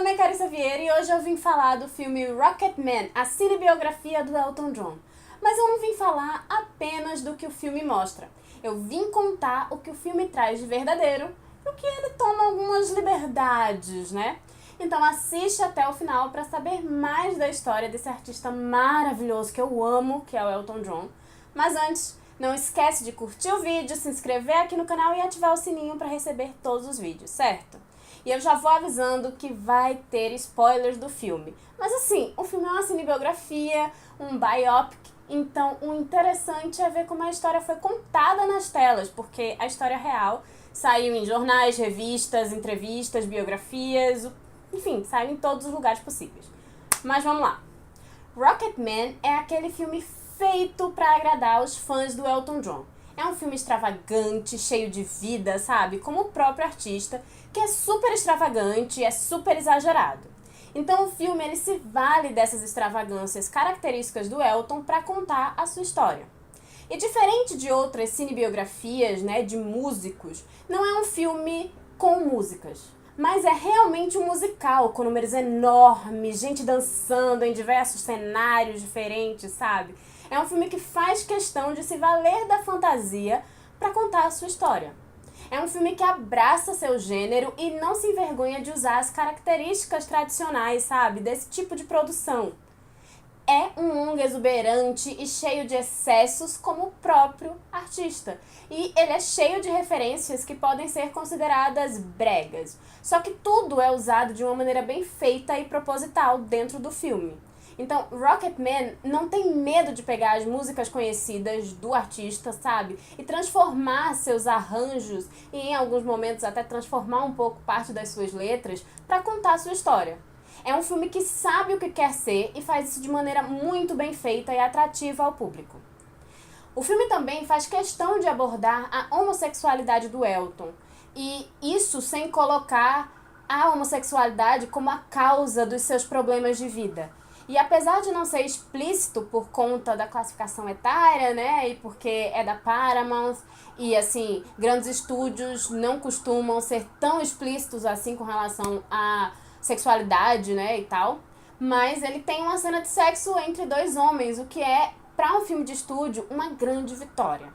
nome é Carissa Vieira e hoje eu vim falar do filme Rocketman, a cinebiografia do Elton John. Mas eu não vim falar apenas do que o filme mostra. Eu vim contar o que o filme traz de verdadeiro e o que ele toma algumas liberdades, né? Então assiste até o final para saber mais da história desse artista maravilhoso que eu amo, que é o Elton John. Mas antes, não esquece de curtir o vídeo, se inscrever aqui no canal e ativar o sininho para receber todos os vídeos, certo? E eu já vou avisando que vai ter spoilers do filme. Mas assim, o filme é uma cinebiografia, um biopic, então o interessante é ver como a história foi contada nas telas, porque a história real saiu em jornais, revistas, entrevistas, biografias, enfim, saiu em todos os lugares possíveis. Mas vamos lá. Rocketman é aquele filme feito para agradar os fãs do Elton John. É um filme extravagante, cheio de vida, sabe? Como o próprio artista, que é super extravagante, é super exagerado. Então o filme ele se vale dessas extravagâncias características do Elton para contar a sua história. E diferente de outras cinebiografias, né, de músicos, não é um filme com músicas, mas é realmente um musical com números enormes, gente dançando em diversos cenários diferentes, sabe? É um filme que faz questão de se valer da fantasia para contar a sua história. É um filme que abraça seu gênero e não se envergonha de usar as características tradicionais, sabe, desse tipo de produção. É um longa exuberante e cheio de excessos como o próprio artista. E ele é cheio de referências que podem ser consideradas bregas. Só que tudo é usado de uma maneira bem feita e proposital dentro do filme. Então, Rocketman não tem medo de pegar as músicas conhecidas do artista, sabe? E transformar seus arranjos e, em alguns momentos, até transformar um pouco parte das suas letras para contar a sua história. É um filme que sabe o que quer ser e faz isso de maneira muito bem feita e atrativa ao público. O filme também faz questão de abordar a homossexualidade do Elton. E isso sem colocar a homossexualidade como a causa dos seus problemas de vida. E apesar de não ser explícito por conta da classificação etária, né, e porque é da Paramount, e assim, grandes estúdios não costumam ser tão explícitos assim com relação à sexualidade, né, e tal, mas ele tem uma cena de sexo entre dois homens, o que é, para um filme de estúdio, uma grande vitória.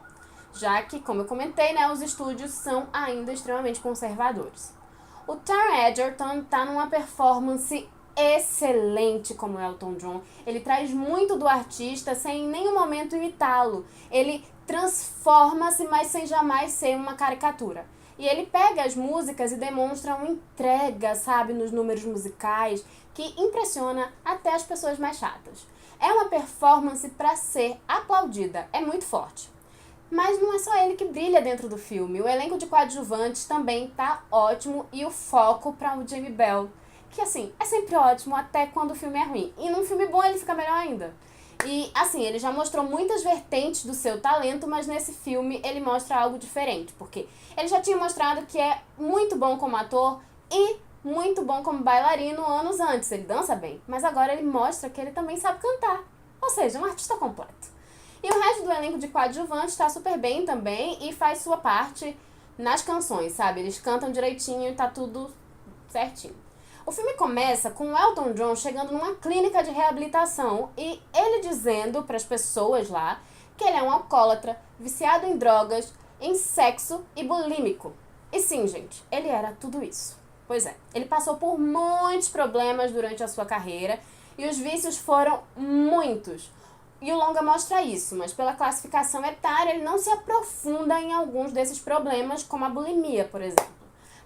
Já que, como eu comentei, né, os estúdios são ainda extremamente conservadores. O Taron Egerton tá numa performance excelente como Elton John. Ele traz muito do artista sem em nenhum momento imitá-lo. Ele transforma-se, mas sem jamais ser uma caricatura. E ele pega as músicas e demonstra uma entrega, sabe, nos números musicais, que impressiona até as pessoas mais chatas. É uma performance para ser aplaudida, é muito forte. Mas não é só ele que brilha dentro do filme. O elenco de coadjuvantes também tá ótimo e o foco para o Jamie Bell, que assim, é sempre ótimo até quando o filme é ruim. E num filme bom ele fica melhor ainda. E assim, ele já mostrou muitas vertentes do seu talento, mas nesse filme ele mostra algo diferente. Porque ele já tinha mostrado que é muito bom como ator e muito bom como bailarino anos antes. Ele dança bem, mas agora ele mostra que ele também sabe cantar. Ou seja, um artista completo. E o resto do elenco de coadjuvantes tá super bem também e faz sua parte nas canções, sabe? Eles cantam direitinho e tá tudo certinho. O filme começa com o Elton John chegando numa clínica de reabilitação e ele dizendo para as pessoas lá que ele é um alcoólatra, viciado em drogas, em sexo e bulímico. E sim, gente, ele era tudo isso. Pois é, ele passou por muitos problemas durante a sua carreira e os vícios foram muitos. E o longa mostra isso, mas pela classificação etária ele não se aprofunda em alguns desses problemas, como a bulimia, por exemplo.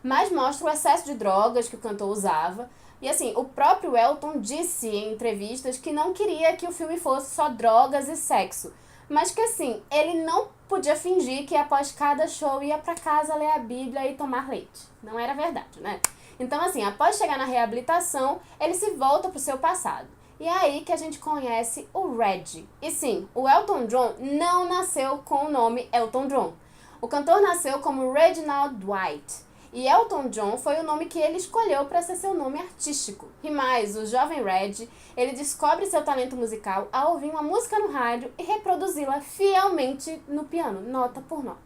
Mas mostra o excesso de drogas que o cantor usava. E assim, o próprio Elton disse em entrevistas que não queria que o filme fosse só drogas e sexo. Mas que assim, ele não podia fingir que após cada show ia pra casa ler a Bíblia e tomar leite. Não era verdade, né? Então assim, após chegar na reabilitação, ele se volta pro seu passado. E é aí que a gente conhece o Reg. E sim, o Elton John não nasceu com o nome Elton John. O cantor nasceu como Reginald Dwight. E Elton John foi o nome que ele escolheu para ser seu nome artístico. E mais, o jovem Reg, ele descobre seu talento musical ao ouvir uma música no rádio e reproduzi-la fielmente no piano, nota por nota.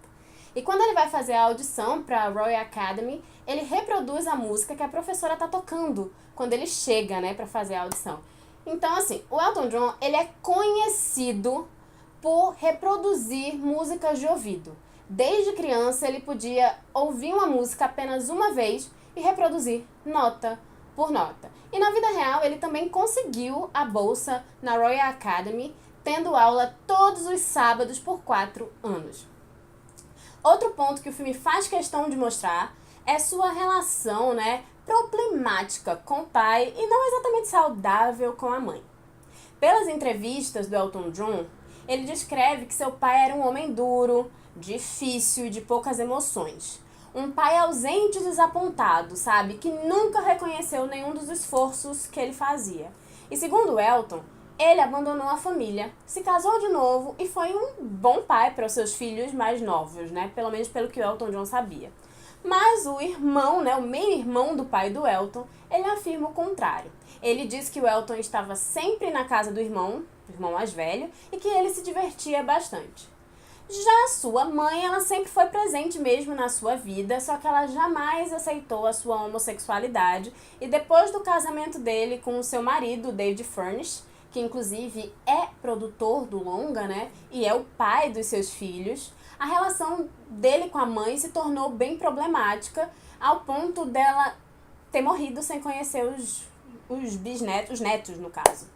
E quando ele vai fazer a audição para a Royal Academy, ele reproduz a música que a professora tá tocando quando ele chega, né, para fazer a audição. Então, assim, o Elton John, ele é conhecido por reproduzir músicas de ouvido. Desde criança, ele podia ouvir uma música apenas uma vez e reproduzir nota por nota. E na vida real, ele também conseguiu a bolsa na Royal Academy, tendo aula todos os sábados por 4 anos. Outro ponto que o filme faz questão de mostrar é sua relação, né, problemática com o pai e não exatamente saudável com a mãe. Pelas entrevistas do Elton John, ele descreve que seu pai era um homem duro, difícil e de poucas emoções. Um pai ausente e desapontado, sabe? Que nunca reconheceu nenhum dos esforços que ele fazia. E segundo Elton, ele abandonou a família, se casou de novo e foi um bom pai para os seus filhos mais novos, né? Pelo menos pelo que o Elton John sabia. Mas o irmão, né, o meio-irmão do pai do Elton, ele afirma o contrário. Ele diz que o Elton estava sempre na casa do irmão mais velho, e que ele se divertia bastante. Já a sua mãe, ela sempre foi presente mesmo na sua vida, só que ela jamais aceitou a sua homossexualidade, e depois do casamento dele com o seu marido, David Furnish, que inclusive é produtor do longa, né, e é o pai dos seus filhos, a relação dele com a mãe se tornou bem problemática, ao ponto dela ter morrido sem conhecer os bisnetos, os netos no caso.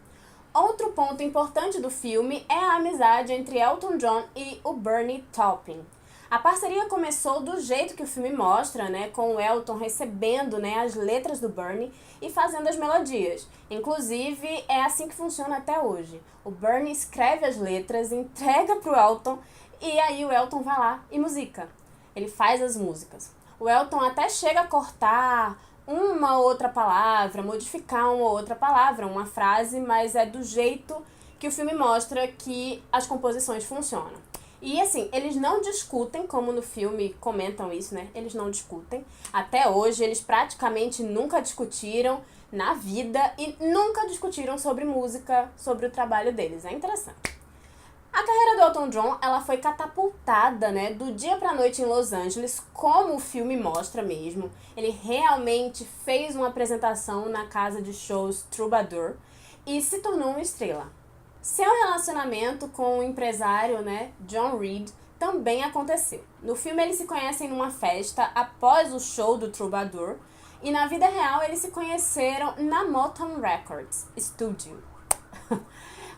Outro ponto importante do filme é a amizade entre Elton John e o Bernie Taupin. A parceria começou do jeito que o filme mostra, né, com o Elton recebendo, né, as letras do Bernie e fazendo as melodias. Inclusive, é assim que funciona até hoje. O Bernie escreve as letras, entrega pro Elton e aí o Elton vai lá e musica. Ele faz as músicas. O Elton até chega a cortar uma outra palavra, modificar uma outra palavra, uma frase, mas é do jeito que o filme mostra que as composições funcionam. E assim, eles não discutem, como no filme comentam isso, né? Eles não discutem. Até hoje, eles praticamente nunca discutiram na vida e nunca discutiram sobre música, sobre o trabalho deles. É interessante. A carreira do Elton John, ela foi catapultada, né, do dia pra noite em Los Angeles, como o filme mostra mesmo. Ele realmente fez uma apresentação na casa de shows Troubadour e se tornou uma estrela. Seu relacionamento com o empresário, né, John Reid, também aconteceu. No filme eles se conhecem numa festa após o show do Troubadour e na vida real eles se conheceram na Motown Records Studio.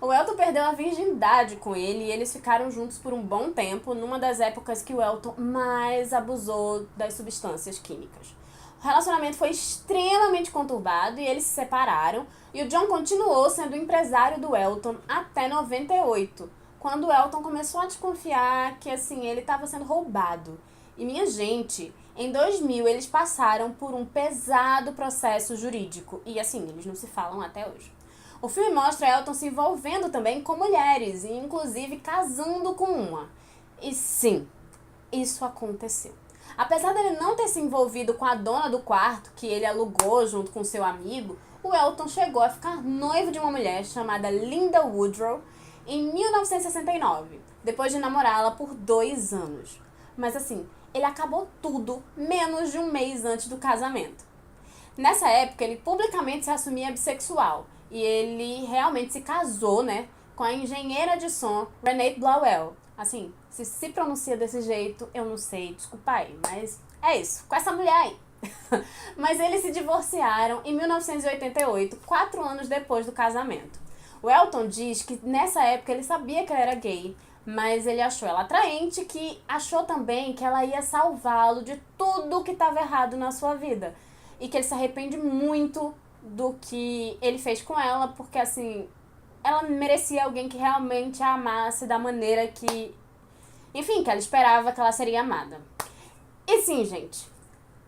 O Elton perdeu a virgindade com ele e eles ficaram juntos por um bom tempo, numa das épocas que o Elton mais abusou das substâncias químicas. O relacionamento foi extremamente conturbado e eles se separaram, e o John continuou sendo o empresário do Elton até 98, quando o Elton começou a desconfiar que assim, ele estava sendo roubado. E minha gente, em 2000 eles passaram por um pesado processo jurídico e assim, eles não se falam até hoje. O filme mostra Elton se envolvendo também com mulheres e inclusive casando com uma. E sim, isso aconteceu. Apesar dele não ter se envolvido com a dona do quarto que ele alugou junto com seu amigo, o Elton chegou a ficar noivo de uma mulher chamada Linda Woodrow em 1969, depois de namorá-la por 2 anos. Mas assim, ele acabou tudo menos de um mês antes do casamento. Nessa época, ele publicamente se assumia bissexual e ele realmente se casou, né, com a engenheira de som Renate Blauel. Assim, se pronuncia desse jeito, eu não sei, desculpa aí, mas é isso, com essa mulher aí. Mas eles se divorciaram em 1988, 4 anos depois do casamento. O Elton diz que nessa época ele sabia que ela era gay, mas ele achou ela atraente, que achou também que ela ia salvá-lo de tudo que estava errado na sua vida. E que ele se arrepende muito do que ele fez com ela, porque assim, ela merecia alguém que realmente a amasse da maneira que, enfim, que ela esperava que ela seria amada. E sim, gente,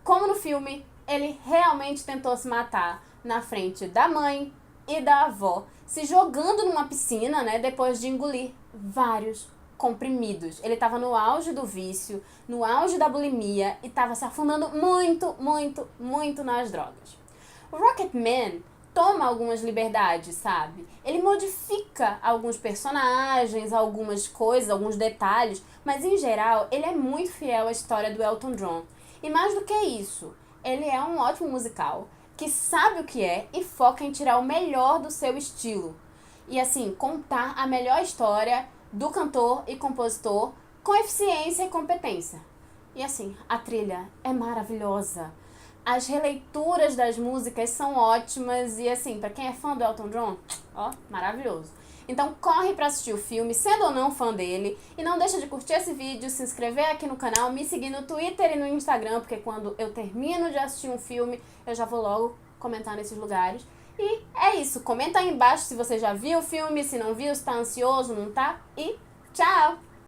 como no filme, ele realmente tentou se matar na frente da mãe e da avó, se jogando numa piscina, né, depois de engolir vários comprimidos. Ele estava no auge do vício, no auge da bulimia e estava se afundando muito, muito, muito nas drogas. O Rocketman toma algumas liberdades, sabe? Ele modifica alguns personagens, algumas coisas, alguns detalhes, mas em geral ele é muito fiel à história do Elton John. E mais do que isso, ele é um ótimo musical que sabe o que é e foca em tirar o melhor do seu estilo. E assim, contar a melhor história do cantor e compositor com eficiência e competência. E assim, a trilha é maravilhosa. As releituras das músicas são ótimas e assim, pra quem é fã do Elton John, ó, maravilhoso. Então corre pra assistir o filme, sendo ou não fã dele, e não deixa de curtir esse vídeo, se inscrever aqui no canal, me seguir no Twitter e no Instagram, porque quando eu termino de assistir um filme, eu já vou logo comentar nesses lugares. E é isso, comenta aí embaixo se você já viu o filme, se não viu, se tá ansioso, não tá, e tchau!